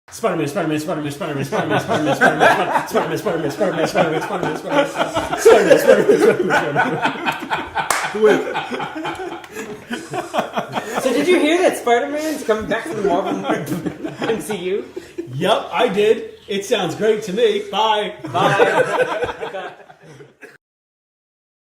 Spider-Man. So did you hear that Spider-Man's coming back to the Marvel MCU? Yup, I did. It sounds great to me. Bye.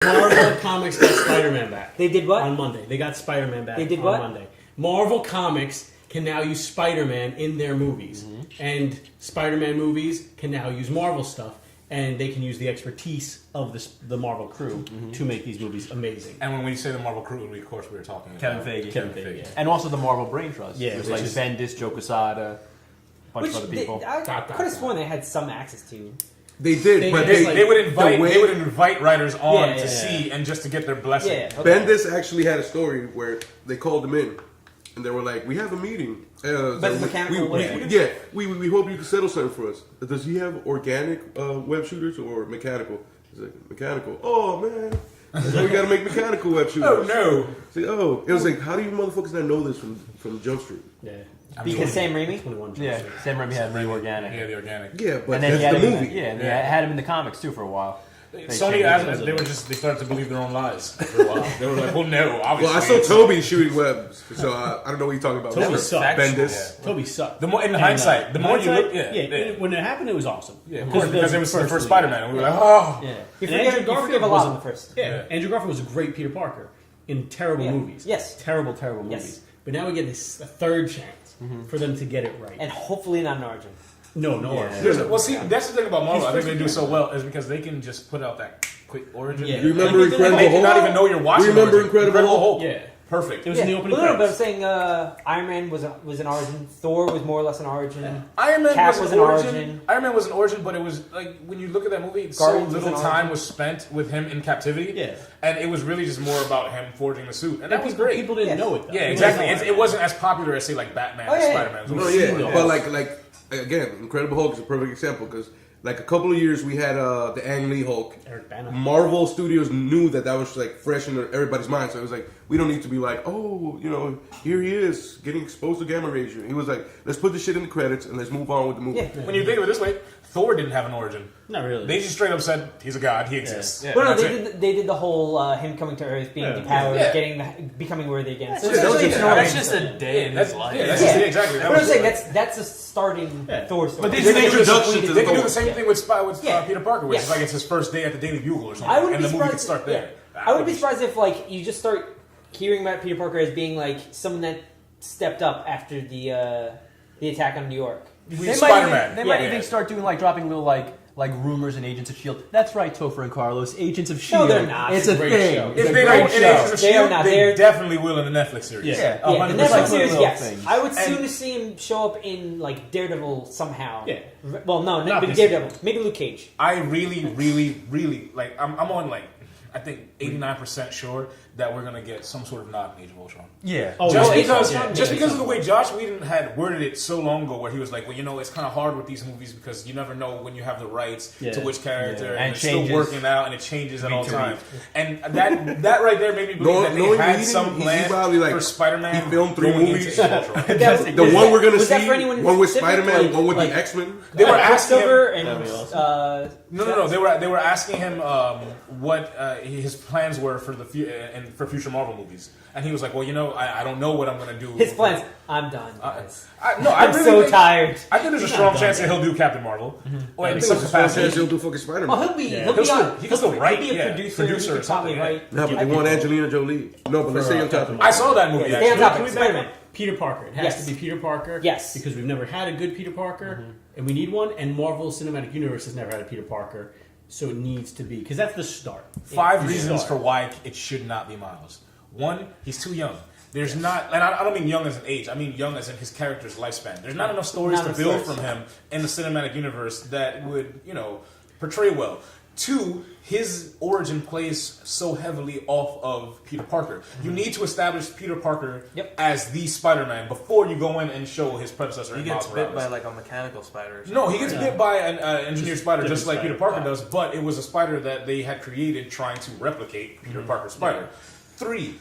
Marvel Comics got Spider-Man back. They did what? On Monday. They got Spider-Man back. They did on what? Monday. Marvel Comics can now use Spider-Man in their movies. Mm-hmm. And Spider-Man movies can now use Marvel stuff. And they can use the expertise of the Marvel crew to make these movies amazing. And when we say the Marvel crew, of course we were talking about Kevin Feige. Yeah. And also the Marvel Brain Trust. Yeah, There's like Bendis, Joe Quesada, a bunch of other people. I could have sworn they had some access to. They did, but they would invite writers on to see and just to get their blessing. Yeah, okay. Bendis actually had a story where they called him in, and they were like, "We have a meeting." But mechanical we hope you can settle something for us. Does he have organic web shooters or mechanical? He's like, mechanical. Oh man, so we got to make mechanical web shooters. Oh no! It's like, it was like, how do you motherfuckers not know this from Jump Street? Yeah. Because Sam Raimi? Sam Raimi had the organic. Yeah, the organic. Yeah, but and then that's the movie. They had him in the comics too for a while. Sony, they started to believe their own lies for a while. They were like, well, no, obviously. Well, I saw Toby shooting webs, so I don't know what you're talking about. Toby sucked. Bendis. Yeah. Toby sucked. In hindsight, the more you look, when it happened, it was awesome. Yeah, of course, because it was the first Spider-Man, and we were like, oh. Yeah. You forgive a lot on the first. Yeah, Andrew Garfield was a great Peter Parker in terrible movies. Yes. Terrible movies. But now we get a third chance for them to get it right. And hopefully not an origin. No. Well, see, that's the thing about Marvel. I think they do so well is because they can just put out that quick origin. Yeah. You remember Incredible Hulk? You not even know you're watching. Remember Incredible Hulk? Yeah. Perfect. It was in the opening credits. But credits. I'm saying Iron Man was an origin. Thor was more or less an origin. Iron Man Cap was an an origin. Iron Man was an origin, but it was like when you look at that movie, Guardians so little time was spent with him in captivity. Yeah. And it was really just more about him forging the suit, and that was great. People didn't know it though. Yeah, exactly. It wasn't as popular as say like Batman or Spider-Man. No, yeah, but like again, Incredible Hulk is a perfect example because. Like a couple of years, we had the Ang Lee Hulk. Eric Bana. Marvel Studios knew that was like fresh in everybody's mind, so it was like we don't need to be like, here he is getting exposed to gamma radiation. He was like, let's put this shit in the credits and let's move on with the movie. Yeah. When you think of it this way, Thor didn't have an origin. Not really. They just straight up said he's a god, he exists. Yeah. But no, they did the whole him coming to Earth, being depowered, becoming worthy again. So that's just a day in his life. Exactly. But I'm saying that's a starting Thor story. But they can do the same thing with Peter Parker, which is like it's his first day at the Daily Bugle or something, and the movie could start there. I would be surprised if like you just start hearing about Peter Parker as being like someone that stepped up after the attack on New York. They might even start doing dropping little rumors and Agents of S.H.I.E.L.D. That's right, Topher and Carlos. Agents of S.H.I.E.L.D. No, they're not. It's a thing. Show. If they don't in Agents of S.H.I.E.L.D., they definitely will in the Netflix series. Yeah. The Netflix series, yes. Things. I would soon see him show up in Daredevil somehow. Yeah. Well, no, not Daredevil. Maybe Luke Cage. I really, really, really I'm on I think 89% sure that we're gonna get some sort of nod in Age of Ultron. Yeah. Just because of the way Joss Whedon had worded it so long ago, where he was like, well, it's kind of hard with these movies because you never know when you have the rights to which character, and it's still working out, and it changes at all times. And that right there made me believe that they had some plan for Spider-Man. He filmed 3 movies. The one we're gonna see, one with Spider-Man, one with the X-Men. They were asking him. No. They were asking him what his plans were for for future Marvel movies, and he was like, "Well, I don't know what I'm going to do." His plans. I'm done. I'm really so tired. I think there's a strong chance that he'll do Captain Marvel, or in some capacity. He'll do fucking Spider-Man. Oh, he'll be on. He can still write. He'll be a producer or something. Right? No, but they want Angelina Jolie. No, but let's stay on top of it. I saw that movie. Stay on topic. Spider-Man. Peter Parker. It has to be Peter Parker. Yes. Because we've never had a good Peter Parker, and we need one. And Marvel Cinematic Universe has never had a Peter Parker, so it needs to be because that's the start. 5 reasons for why it should not be Miles. 1, he's too young. There's not, and I don't mean young as an age. I mean young as in his character's lifespan. There's not enough stories to build from him in the cinematic universe that would, portray well. 2, his origin plays so heavily off of Peter Parker. You need to establish Peter Parker as the Spider-Man before you go in and show his predecessor. He gets bit by a mechanical spider. No, he gets bit by an engineered spider just like Peter Parker does, but it was a spider that they had created trying to replicate Peter Parker's spider. 3,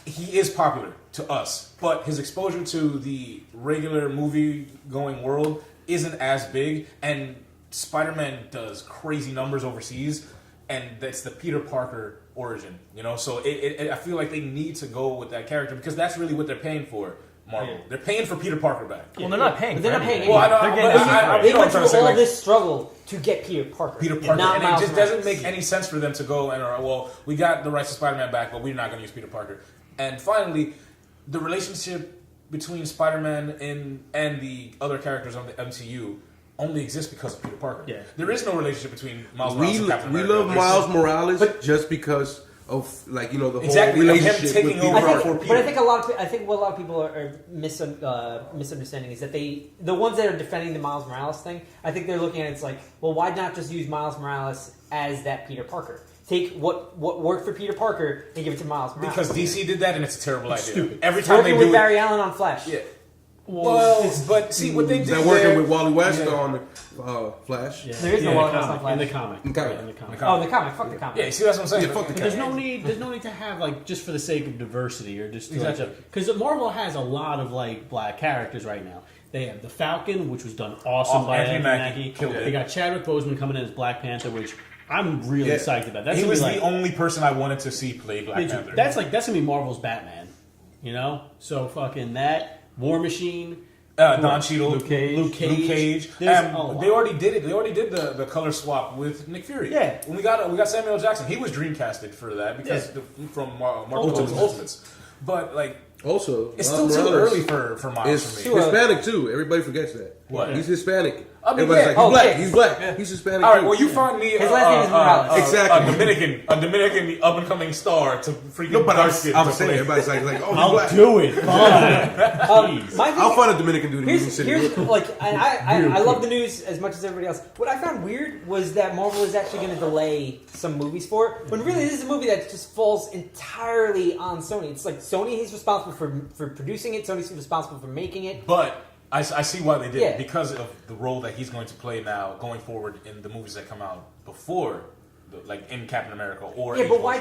he is popular to us, but his exposure to the regular movie-going world isn't as big, and Spider-Man does crazy numbers overseas, and that's the Peter Parker origin, you know? So I feel like they need to go with that character, because that's really what they're paying for, Marvel. Yeah. They're paying for Peter Parker back. Well, they're not paying. But they're not paying. Well, I know, they went through all this struggle to get Peter Parker. And it just doesn't make any sense for them to go and, well, we got the rights to Spider-Man back, but we're not going to use Peter Parker. And finally, the relationship between Spider-Man and the other characters on the MCU only exists because of Peter Parker. Yeah. There is no relationship between Miles Morales and Captain America. We love Miles Morales just because of the whole exactly, relationship him taking with over for Peter. But I think what a lot of people are misunderstanding is that the ones that are defending the Miles Morales thing, I think they're looking at it as like, well, why not just use Miles Morales as that Peter Parker? Take what worked for Peter Parker and give it to Miles Morales. Because DC did that, and it's a terrible idea. Stupid. Every time they do with it, Barry Allen on Flash. Yeah. Well, but see what they did. They're working with Wally West on Flash. Yeah. There is no Wally West on Flash in the comic. In the comic. Yeah, in the comic. Oh, the comic. Fuck the comic. Yeah, see that's what I'm saying. Yeah, fuck the But there's no need to have like just for the sake of diversity or just because Marvel has a lot of like black characters right now. They have the Falcon, which was done awesome by Anthony Mackie. They got Chadwick Boseman coming in as Black Panther, which I'm really psyched about. He was the only person I wanted to see play Black Panther. That's gonna be Marvel's Batman, you know. So fucking that War Machine. Don Cheadle, Luke Cage. They already did it. They already did the color swap with Nick Fury. Yeah, when we got Samuel L. Jackson, he was dreamcasted for that because from Marvel Ultimates. But like, also, it's still too early for Miles. He's Hispanic too. Everybody forgets that. What? He's Hispanic. I mean, everybody's like, he's black. Yeah. He's Hispanic. All right. too. Well, you find me his last name is Morales. Exactly a Dominican up and coming star to freaking. No, but I'm saying everybody's like, oh, I'll black. do it. Fine. I'll find a Dominican dude in Union City. Here's like, and I love the news as much as everybody else. What I found weird was that Marvel is actually going to delay some movies for it, when really this is a movie that just falls entirely on Sony. It's like Sony is responsible for producing it. Sony's responsible for making it. But I see why they did it because of the role that he's going to play now going forward in the movies that come out before, like in Captain America or but why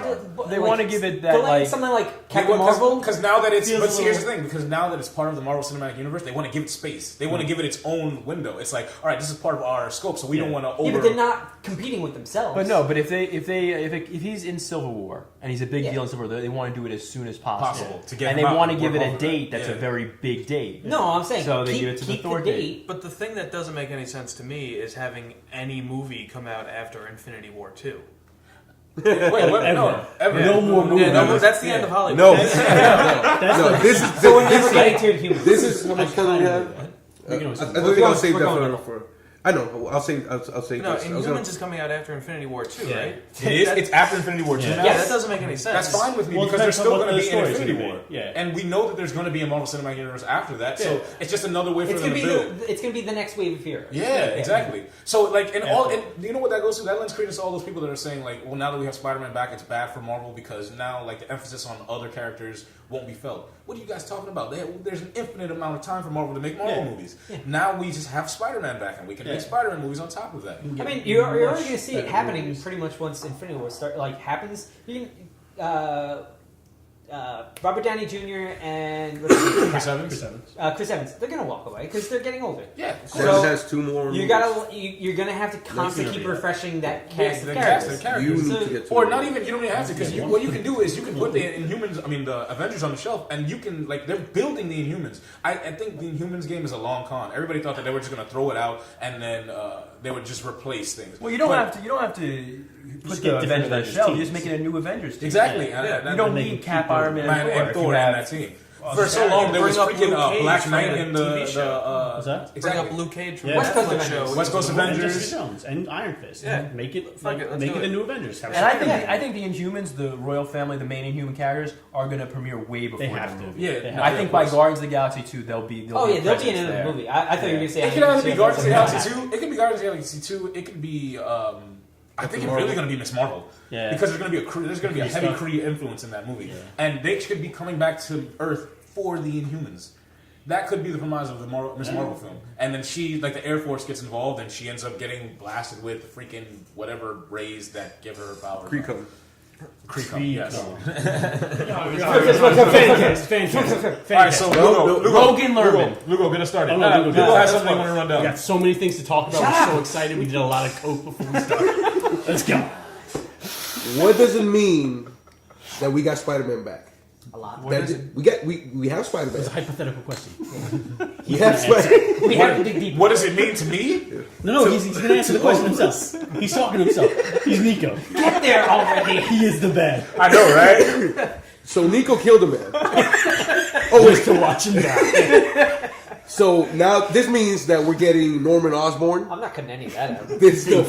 they want to give it that like something like Captain Marvel? Because now that it's here's the thing, because now that it's part of the Marvel Cinematic Universe, they want to give it space. They want to give it its own window. It's like, all right, this is part of our scope, so we don't want to over. Yeah, but they're not competing with themselves. But if he's in Civil War and he's a big deal in Civil War, they want to do it as soon as possible to get and they want to give it a date that's a very big date. No, I'm saying so they give it to the Thor date. But the thing that doesn't make any sense to me is having any movie come out after Infinity War 2. Wait, what? Ever. No more movies. Yeah, that's the end of Hollywood. No, This is how much time we have. I think I'll save that for. I know. I'll say. No, Inhumans is coming out after Infinity War 2, right? It is. It's after Infinity War 2. Yeah, that doesn't make any sense. That's fine with me because there's still going to be an Infinity War. Yeah. And we know that there's going to be a Marvel Cinematic Universe after that, so it's just another way for them to build. It's going to be the next wave of heroes. Yeah, exactly. So, like, and you know what that goes to? That lends credence to all those people that are saying, like, well, now that we have Spider-Man back, it's bad for Marvel because now, like, the emphasis on other characters won't be felt. What are you guys talking about? There's an infinite amount of time for Marvel to make Marvel movies. Yeah. Now we just have Spider-Man back, and we can make Spider-Man movies on top of that. I mean, you're already going to see it happening pretty much once Infinity War happens. You can, Robert Downey Jr. and Chris Evans. Chris Evans. They're going to walk away because they're getting older. Yeah. So has 2 more. You're going to have to constantly keep refreshing that cast of characters. You need to get to or not even. You don't even have to because what you can do is you can put the Inhumans. I mean the Avengers on the shelf, and you can they're building the Inhumans. I think the Inhumans game is a long con. Everybody thought that they were just going to throw it out and then they would just replace things. Well, you don't have to put the Avengers on the shelf. You just make it a new Avengers team. Exactly. You don't need Cap, Iron Man, and Thor in that team. For so long, there was freaking Black Knight in the What's that? Bring up Luke Cage from West Coast Netflix Avengers. show. West Coast Avengers and Iron Fist. Yeah. Make it Let's make do it the it. new Avengers. And I think the Inhumans, the royal family, the main Inhuman characters, are going to premiere way before They have the to. movie. Yeah, I think by Guardians of the Galaxy 2, they'll be. They'll be in another movie. I thought you were going to say. It could either be Guardians of the Galaxy 2. It could be Guardians of the Galaxy 2. It could be. I think it's really going to be Miss Marvel. Yeah. Because there's going to be a heavy Kree influence in that movie, and they could be coming back to Earth for the Inhumans. That could be the premise of the Miss Marvel film. And then the Air Force gets involved, and she ends up getting blasted with freaking whatever rays that give her power. Kree cover. Creek, yes. Fantastic. All right, so Lugo, Logan Lerman. Lugo, get us started. Oh, no, Lugo has something I want to run We down. got so many things to talk about. We're so excited. We did a lot of coke before we started. Let's go. What does it mean that we got Spider-Man back? A lot. We have Spider-Man. It's a hypothetical question. We have Spider-Man. We have to dig deep. What does it mean to me? No, he's going to answer the question himself. He's talking to himself. He's Nico. Get there already. He is the bad. I know, right? So Nico killed a man. Always to watch him die. So now this means that we're getting Norman Osborn. I'm not cutting any of that out. This is still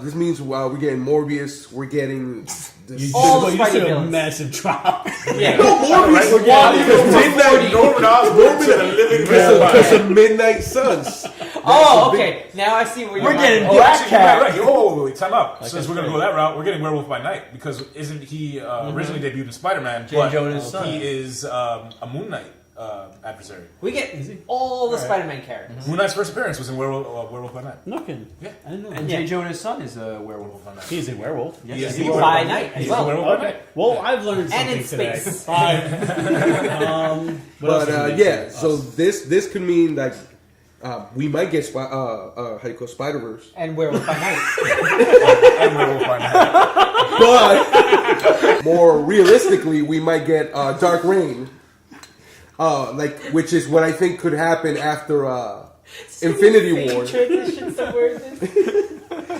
this means we're getting Morbius. We're getting All the you Spidey took a villains. massive drop. Yeah. Morbius. We're getting Midnight Norman Osborn to the living because of Midnight Suns. Oh, okay. Now I see where you're We're getting Oh, Black actually, Cat. right. Wait, time out. Since we're going to go that route, we're getting Werewolf by Night because isn't he originally debuted in Spider-Man? J. But Jonah's son. he is a Moon Knight adversary. We get all the Spider-Man characters. Moon Knight's first appearance was in Werewolf by Night. No kidding. Yeah. I didn't know And that. J. Jonah's son is a werewolf. He is a werewolf. Yes, He is he the was. By night as He's well. a Werewolf by Okay. Night. Well, I've learned And something in today. space. What else But did we yeah, do? so this could mean like we might get how do you call Spider-Verse, And Werewolf by Night. And Werewolf by Night. but more realistically, we might get Dark Reign, which is what I think could happen after Infinity War. Transition somewhere.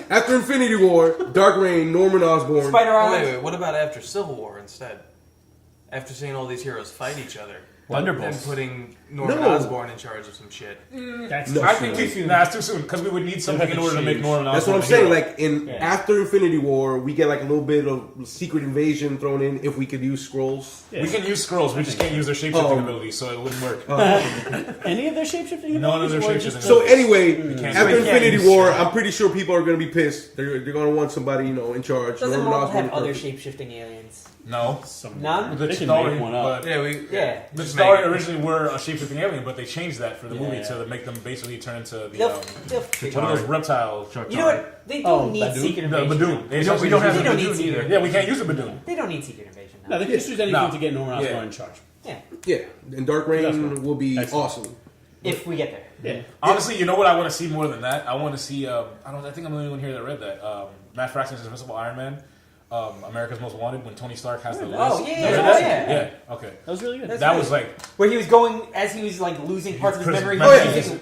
After Infinity War, Dark Reign, Norman Osborn. Spider Wait, Island. wait, what about after Civil War instead? After seeing all these heroes fight each other. Thunderbolts. And putting Norman No. Osborn in charge of some shit. That's No. I think it's too soon because we would need something in order to make Norman That's what Osborn I'm a saying. hero. Like after Infinity War, we get like a little bit of secret invasion thrown in if we could use scrolls. We can use scrolls, we just can't use their shapeshifting abilities, so it wouldn't work. Any of their shapeshifting? None of their abilities, or shapeshifting just- So anyway, can't- after we can't Infinity use War, scrolls. I'm pretty sure people are going to be pissed. They're going to want somebody in charge. Doesn't Norman Marvel Osborn have is other perfect. shape-shifting aliens? No. None? The They can Chitauri, make one up. but Yeah, we. Yeah. the Just Chitauri make it. originally were a shape-shifting alien, but they changed that for the movie Yeah. to make them basically turn into the They'll one of those reptile. You know what? They don't need Badoon? Secret No, Invasion. Badoon. We don't have We a don't need Badoon Secret either. Yeah, we can't use a Badoon. They don't need Secret Invasion No, now. they can just use anything No. to get Norman Osborn Yeah. in charge. Yeah. Yeah, and Dark That's Reign fine. will be Excellent. awesome. If we get there. Yeah. Honestly, you know what I want to see more than that? I want to see. I think I'm the only one here that read that. Matt Fraxton's Invincible Iron Man. America's Most Wanted when Tony Stark has the list. Oh, yeah, You read yeah, that? yeah. Yeah, okay. That was really good. That's That right. was like Where he was going, as he was like losing parts of his memory, Oh, he yeah. was using,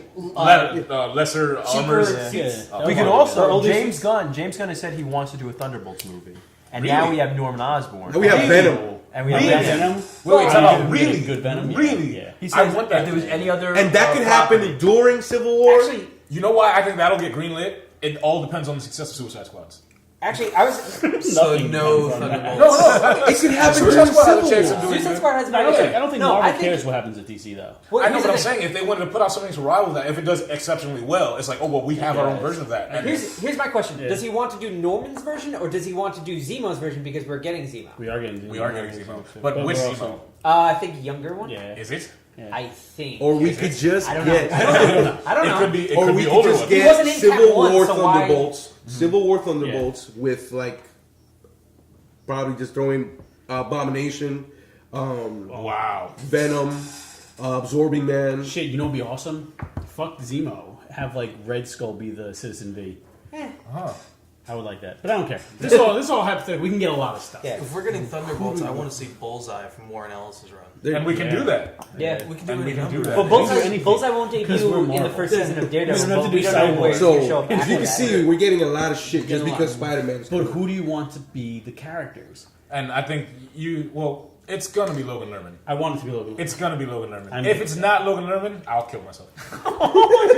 lesser cheaper armors. suits. Yeah. We could Oh, also yeah. James Gunn has said he wants to do a Thunderbolts movie, and Really? now we have Norman Osborn. Now we have Venom. and we have Really? Venom. Wait, time out. Really Really? good Venom. Yeah. Really? Yeah. He I said want that. if there was any other, And that could property- happen during Civil War. Actually, You know why I think that'll get greenlit? It all depends on the success of Suicide Squads. I was. So Nothing no depends on that. Thunderbolts. it could happen Suicide during Squad has a Civil chance War. of doing Suicide good. Squad has I about. don't think No, Marvel I think- cares what happens at DC though. Well, I know, here's but the I'm thing. saying if they wanted to put out something to rival that, if it does exceptionally well, it's like, oh well, we have our own version of that. And Here's my question: Yeah. does he want to do Norman's version, or does he want to do Zemo's version because we're getting Zemo? We are getting Zemo, but which we're Zemo? also- I think younger one. Yeah. Is it? I think. Or we could just I don't know. get. I don't It know. could be. It Or could we be could older just ones. He get wasn't in Civil Cap one, War so why- Thunderbolts. Civil War Thunderbolts with like probably just throwing Abomination, Wow. Venom, Absorbing Man. Shit, you know what'd be awesome? Fuck Zemo. Have like Red Skull be the Citizen V. Huh. I would like that, but I don't care. This is all hypothetical. We can get a lot of stuff. Yeah. If we're getting Thunderbolts, I want to see Bullseye from Warren Ellis's run. And we can Yeah. do that. Yeah. We can do And it we in can do numbers. that. But Bullseye, anything. Bullseye won't Because debut we're in the Marvel. first season of We don't Daredevil. have to But do we don't know Cyborg. where he's going to show So up as after you can that. see, we're getting a lot of shit just Getting a lot. because Spider-Man is But coming. who do you want to be the characters? And I think it's gonna be Logan Lerman. I want it to be Logan. It's gonna be Logan Lerman. I'm- If it's not Logan Lerman, I'll kill myself.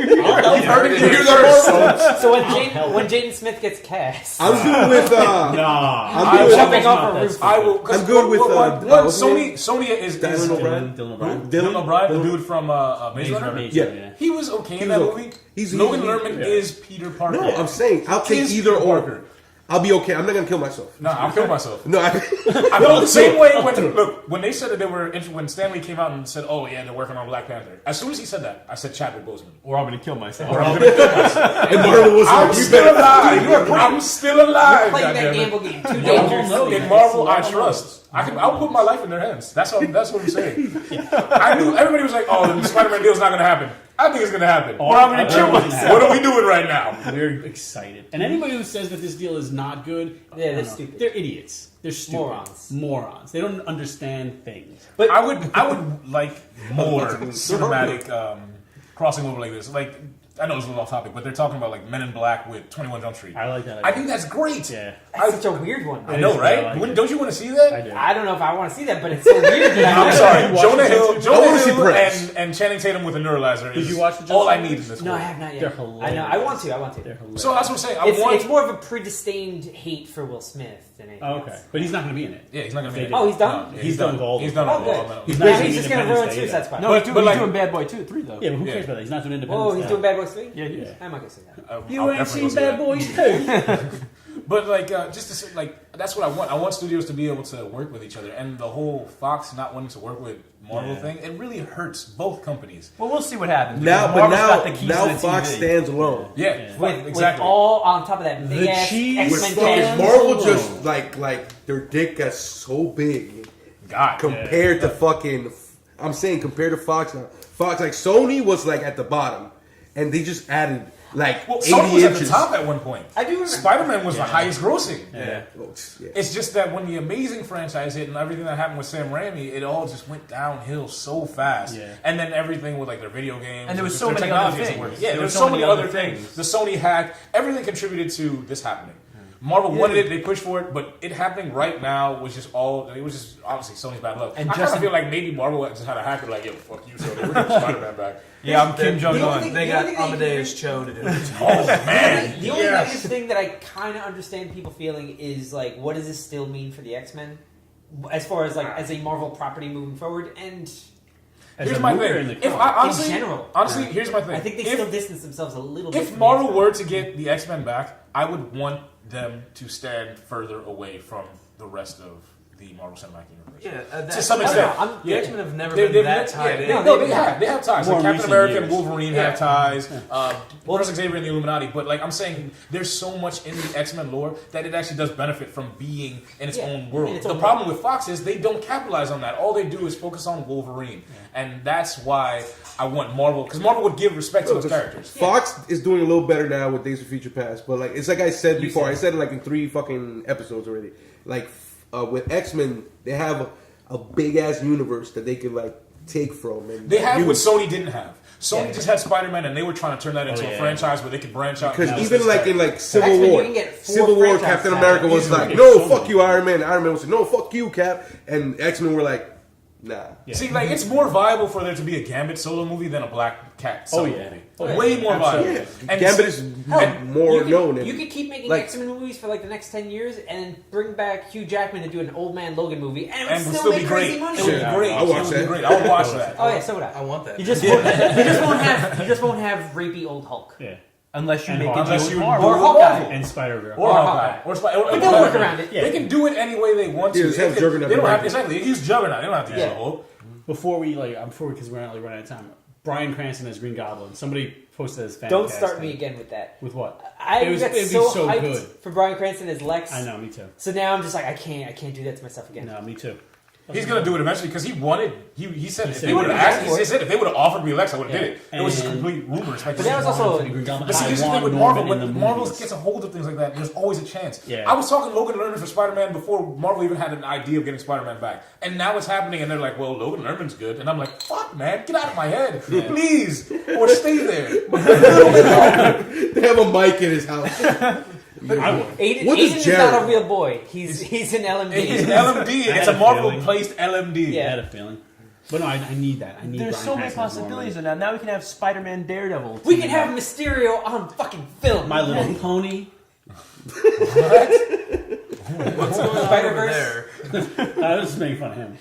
You heard it here first. So when Jaden Smith gets cast, I'm good with. Nah. I'm good with. jumping off a roof. I will. 'cause I'm good with, what's his Sony is Dylan O'Brien. Dylan O'Brien. Dylan O'Brien, the dude from Maze Runner. Yeah. He was okay in He that was movie. okay. He's Logan he- Lerman yeah. is Peter Parker. No, I'm saying I'll take Is either Peter or. Parker. I'll be okay. I'm not gonna kill myself. No, I'll kill myself. No, I felt the same way when they said that they were when Stanley came out and said, "Oh yeah, they're working on Black Panther." As soon as he said that, I said Chadwick Boseman. Or I'm going to kill myself. and Marvel was I'm like, you still better. alive. I'm still alive. Playing that goddammit. gamble game too dangerous. In Marvel, I trust. I'll put my life in their hands. That's what I'm saying. I knew everybody was like, "Oh, the Spider-Man deal's not going to happen." I think it's going to happen. Or I'm going to kill myself. What are we doing right now? We're excited. And anybody who says that this deal is not good, Yeah, they're stupid. They're idiots. They're stupid. Morons. They don't understand things. But I would like more cinematic crossing over like this. Like, I know it's a little off topic, but they're talking about like Men in Black with 21 Jump Street. I like that. I think that's great. Yeah. That's such a weird one. I know, right? Don't you want to see that? I do. I don't know if I want to see that, but it's so weird that I'm sorry, Jonah Hill and Channing Tatum with a neuralizer is Did you watch the all I Justice need League? in this No, I world. have not yet. They're hilarious. I know. I want to. They're hilarious. So that's what I'm saying. It's more of a predisdained hate for Will Smith than anything Okay. else. But he's not going to be in it. Yeah, he's not going to be in it. Oh, he's done? No, He's done with all He's of done them. with Oh, all good. of them. He's not Yeah, doing he's just going to Independence ruin Day Suicide either. Squad. No, But he's like- doing Bad Boy 2, 3, though. Yeah, but who Yeah. cares about that? He's not doing Independence Oh, he's Day. doing Bad Boys 3? Yeah, yeah. I might go see that. You I'll ain't definitely seen go see Bad that. Boys 2. But like, just to say, like, that's what I want. I want studios to be able to work with each other, and the whole Fox not wanting to work with Marvel thing, it really hurts both companies. Well, we'll see what happens. Now, because but Marvel's got the keys now to the Fox TV. stands alone. Yeah, With exactly. all on top of that big The ass cheese With X-Men fucking cans. Marvel, alone. just like their dick got so big God, compared to fucking. I'm saying compared to Fox now. Fox like Sony was like at the bottom, and they just added like well, 80 Sony was inches. at the top at one point. I do remember. Spider-Man was the highest grossing. Yeah. Oh, yeah. It's just that when the Amazing franchise hit and everything that happened with Sam Raimi, it all just went downhill so fast. Yeah. And then everything with like their video games, And there was just so their many other technology isn't things. working. Yeah, There there were was so so many many other other things. things. The Sony hack, everything contributed to this happening. Marvel wanted it, they pushed for it, but it happening right now was just obviously Sony's bad luck. And I kind Justin- of feel like maybe Marvel just had a hacker like, yo, fuck you, Sony, we're getting Spider-Man back. Yeah, I'm Kim The only Jong-un. thing- They the got only thing they Amadeus can- Cho to do it. Oh, man. The only Yes. negative thing that I kind of understand people feeling is like, what does this still mean for the X-Men? As far as like as a Marvel property moving forward, and As Here's a my mover in thing. the If car. I, honestly, in general, honestly, here's my thing. I think they If- still distance themselves a little bit. If from the Marvel X-Men. were to get the X-Men back, I would want them to stand further away from the rest of the Marvel Cinematic Universe. Yeah, To some I don't extent. know, The X-Men have never They've been that tied in. No, they have ties. More Like Captain recent America years. and Wolverine have ties. Professor Xavier and the Illuminati. But like I'm saying, there's so much in the X-Men lore that it actually does benefit from being in its own world. in its The own problem with Fox is they don't capitalize on that. All they do is focus on Wolverine, and that's why I want Marvel, because Marvel would give respect to those characters. Fox is doing a little better now with Days of Future Past, but like it's like I said before. I said it like in 3 fucking episodes already. Like with X-Men, they have a big ass universe that they could like take from. And They have what use. Sony didn't have. Sony just had Spider-Man, and they were trying to turn that into a yeah. franchise where they could branch out. Because and even like in like Civil X-Men, War, you can get 4 Civil War, franchises Captain out America of it. was Easily. like, Yeah, "No, so fuck many. you, Iron Man." Iron Man was like, "No, fuck you, Cap." And X-Men were like, "Nah." See, like it's more viable for there to be a Gambit solo movie than a Black Cat solo yeah. movie. Oh, yeah. Way more viable. Yeah, And Gambit is more known. You could keep making like- X-Men movies for like the next 10 years and bring back Hugh Jackman to do an old man Logan movie, and it would and would still still make be crazy great. money. It would Yeah, be great. I'll watch It would be that. great. I would watch that. Oh yeah, so would I. I want that. You just won't have rapey old Hulk. Yeah. Unless you And make Hawkeye. a deal Unless with you Marvel. Or Hawkeye. And Spider-Girl. Or Hawkeye. Or But they'll work around it. They can do it any way they want to. Yeah, just have They can- Juggernaut They don't be have like- exactly. They use Juggernaut. They don't have to use Yeah. the Hulk. Before because we're not running out of time. Bryan Cranston as Green Goblin. Somebody posted this fan Don't cast start thing. me again with that. With what? I It'd got be so so hyped good. for Bryan Cranston as Lex. I know, me too. So now I'm just like, I can't do that to myself again. No, me too. He's gonna do it eventually because he wanted. He said if said they would have he asked. would. He said if they would have offered me Lex, I would have Yeah. did it. It was just And- complete rumors. But that was also. But see, here's the thing with Marvel. When Marvel gets a hold of things like that, there's always a chance. Yeah. I was talking Logan Lerman for Spider-Man before Marvel even had an idea of getting Spider-Man back. And now it's happening, and they're like, well, Logan Lerman's good. And I'm like, fuck, man, get out of my head. Please. Or stay there. They have a mic in his house. I would. Aiden, What Aiden is is Jared? not a real boy. He's an LMD. It's an LMD. It's a had a Marvel feeling. placed LMD. I Yeah. had a feeling. But no, I need that. I need There's Bryan so many Cranston as Norman. possibilities in that. Now we can have Spider-Man, Daredevil. We team can have up. Mysterio on fucking film. My Little Pony. What's going on over Spider-Verse. there? I was just making fun of him.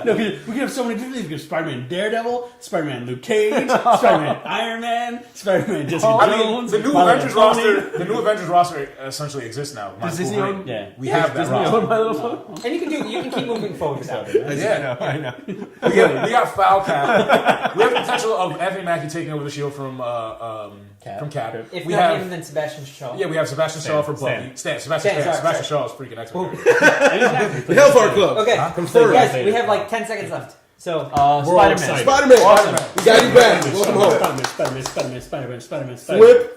No, we could have so many different things. We could have Spider-Man Daredevil, Spider-Man Luke Cage, Spider-Man Iron Man, Spider-Man Jessica Jones. The new Avengers roster essentially exists now. Does Disney own? Yeah. We have that roster. My Little Pony? And you can keep moving forward without it. Yeah, I know. we got Foul Cap. We have the potential of Anthony Mackie taking over the Shield from Cap. If We not have him, then Sebastian Shaw. Yeah, we have Sebastian Shaw for Bucky. Sebastian sorry. Shaw is freaking X-Men. The Hellfire Club. Okay, Confirmed. guys, we have like 10 seconds left. So, Spider-Man. Spider-Man. We got you back. Welcome home. Spider-Man. Flip